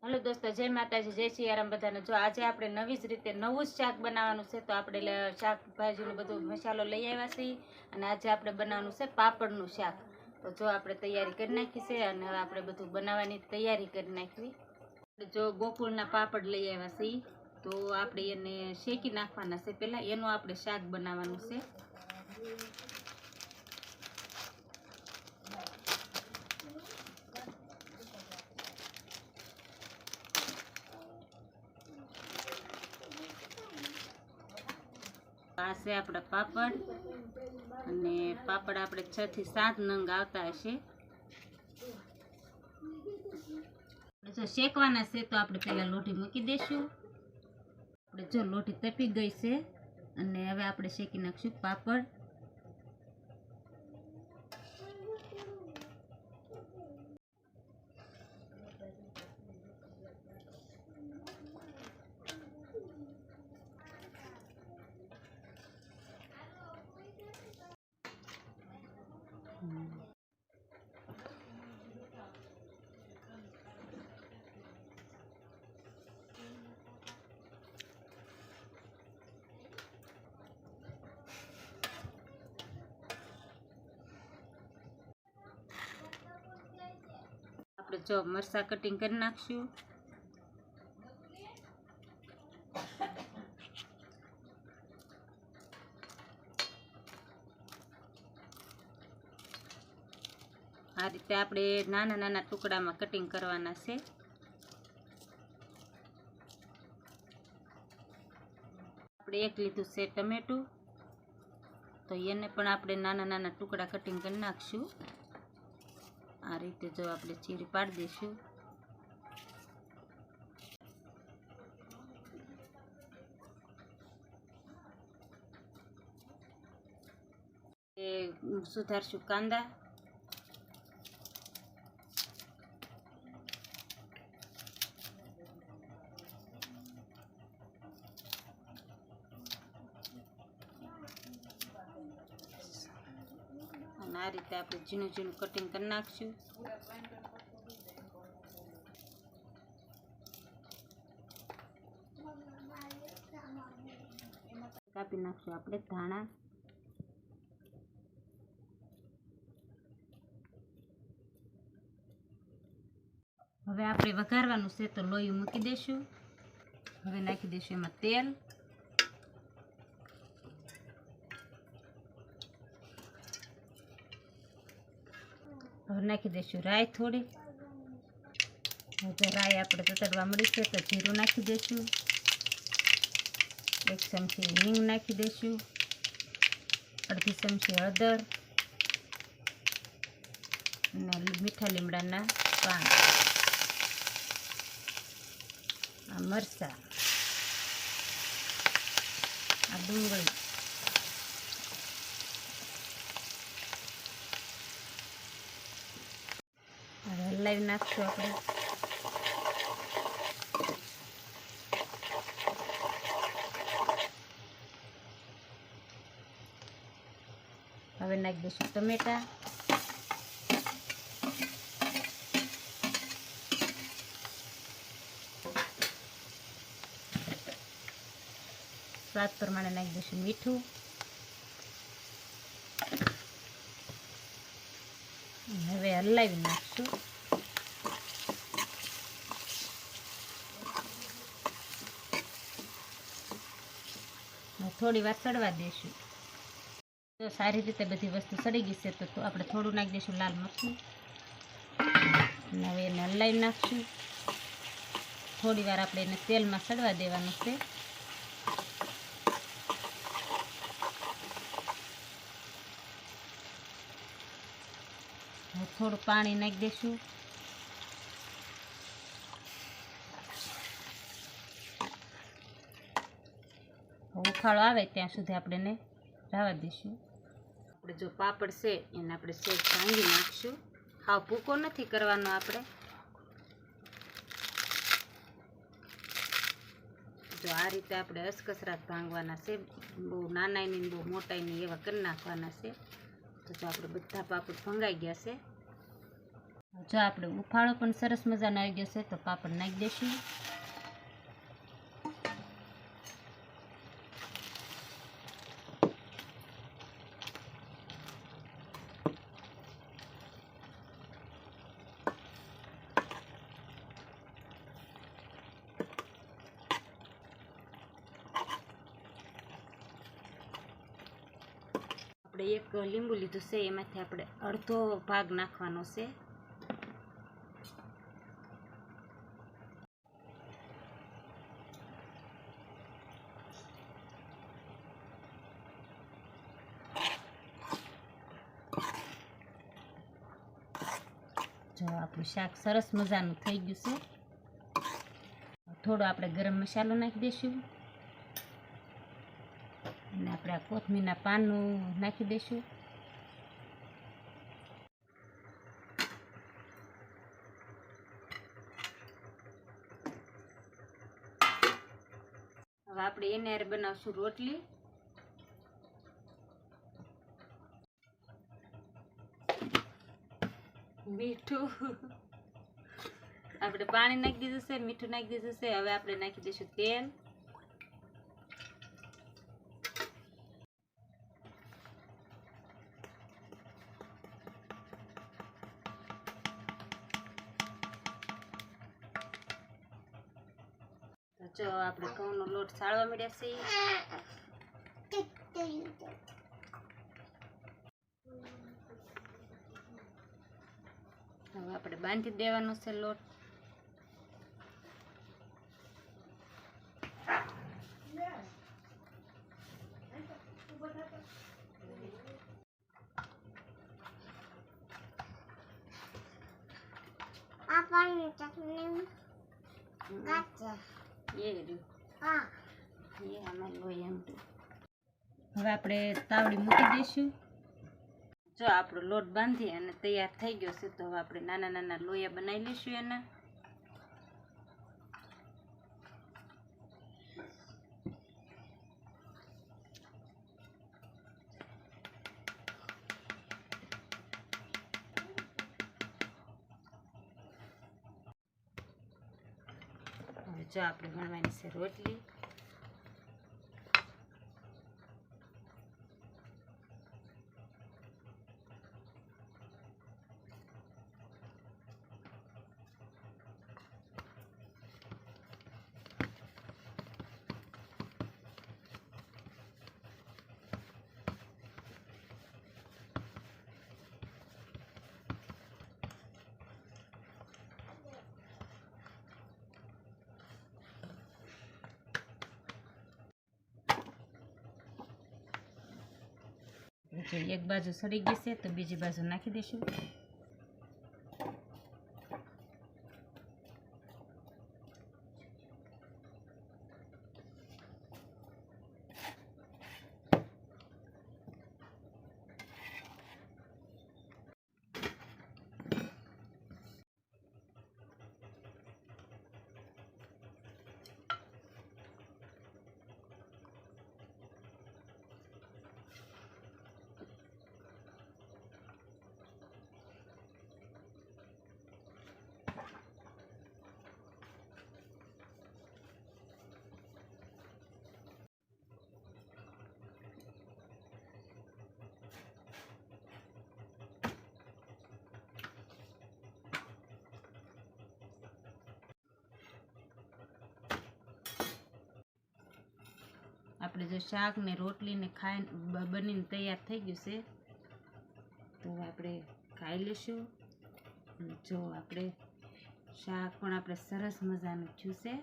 Hello दोस्तों, जय माताजी, जय सियाराम बधाने। जो आज આપણે નવી જ રીતે નવું જ શાક બનાવવાનું છે, તો આપણે શાકભાજીનું બધું મસાલો લઈ આવ્યા છીએ અને આજે આપણે બનાવવાનું છે પાપડનું શાક। તો જો આપણે તૈયારી કરી નાખી છે અને હવે આપણે બધું બનાવવાની તૈયારી કરી નાખવી। જો ગોકુળના પાપડ લઈ આવ્યા છીએ, તો આપણે એને શેકી નાખવાના છે। પહેલા એનું આપણે શાક બનાવવાનું છે। આ છે આપણા પાપડ અને પાપડ આપણે 6 થી 7 નંગ આવતા હશે। જો શેકવાના છે તો આપણે પહેલા લોટી મૂકી દઈશું। આપણે જો લોટી તપી ગઈ છે અને હવે આપણે શેકી નાખશું પાપડ। આપણે જો મરચાં કટિંગ કરી નાખશું। આ રીતે આપણે નાના નાના ટુકડામાં કટિંગ કરવાના છે। આપણે એક લીધું છે ટમેટું, તો એને પણ આપણે નાના નાના ટુકડા કટિંગ કરી નાખશું। આ રીતે જો આપણે ચીરી પાડી દઈશું। એ સુધારશું કાંદા, અને આ રીતે આપણે ઝીણું ઝીણું કટિંગ કરી નાખશું। કાપી નાખશું આપણે ધાણા। હવે આપણે વઘારવાનું છે, તો લોહી મૂકી દઈશું। હવે નાખી દઈશું એમાં તેલ, હવે નાખી દઈશું રાઈ થોડી। હવે રાઈ આપણે તતડવા મળી છે, તો જીરું નાખી દઈશું। 1 ચમચી હિંગ નાખી દઈશું, અડધી ચમચી હળદર અને મીઠા લીમડાના પાન, આ મરચાં, આ ડુંગળી, હવે હલાવી નાખશું આપણે। હવે નાખી દઈશું ટમેટા, સ્વાદ પ્રમાણે નાખી દઈશું મીઠું, હવે હલાવી નાખશું। થોડી વાર સડવા દઈશું। તો સારી રીતે બધી વસ્તુ સડી ગઈ છે, તો આપણે થોડું નાખી દઈશું લાલ મરચું અને હવે એને હલાવી નાખશું। થોડી વાર આપણે એને તેલમાં સડવા દેવાનું છે। થોડું પાણી નાખી દઈશું। ઉફાળો આવે ત્યાં સુધી આપણે એને રાવા દઈશું। આપણે જો પાપડ છે એને આપણે સેજ ભાંગી નાખશું। હાવ ભૂકો નથી કરવાનો આપણે। જો આ રીતે આપણે અસકસરાટ ભાંગવાના છે, બહુ નાના નહીં બહુ મોટા નહીં એવા કરી નાખવાના છે। તો જો આપણે બધા પાપડ ભંગાઈ ગયા છે। જો આપણે ઉફાળો પણ સરસ મજાનો આવી ગયો છે તો પાપડ નાખી દઈશું. આપણે એક લીંબુ લીધું છે, એમાંથી આપણે અડધો ભાગ નાખવાનો છે. જો આપણું શાક સરસ મજાનું થઈ ગયું છે. થોડો આપણે ગરમ મસાલો નાખી દઈશું અને આપણે આ કોથમીરના પાનનું નાખી દઈશું. હવે આપણે એને હારે બનાવશું રોટલી. મીઠું આપણે પાણી નાખી દીધું છે, મીઠું નાખી દીધું છે. હવે આપણે નાખી દઈશું તેલ. જો આપણે ઘઉંનો લોટ સાળવા મળ્યા છે. હવે આપણે બાંધી દેવાનો છે લોટ. હવે આપણે તાવડી મૂકી દઈશું. જો આપણો લોટ બાંધી અને તૈયાર થઈ ગયો છે તો હવે આપણે નાના નાના લોયા બનાવી લઈશું એના. હવે જો આપણે બનાવવાની છે રોટલી. જો એક બાજુ સડી ગઈ છે તો બીજી બાજુ નાખી દઈશું. આપણે જો શાક ને રોટલી ને ખાઈ બનીને તૈયાર થઈ ગયું છે તો આપણે ખાઈ લઈશું. જો આપણે શાક પણ આપણે સરસ મજાનું થયું છે.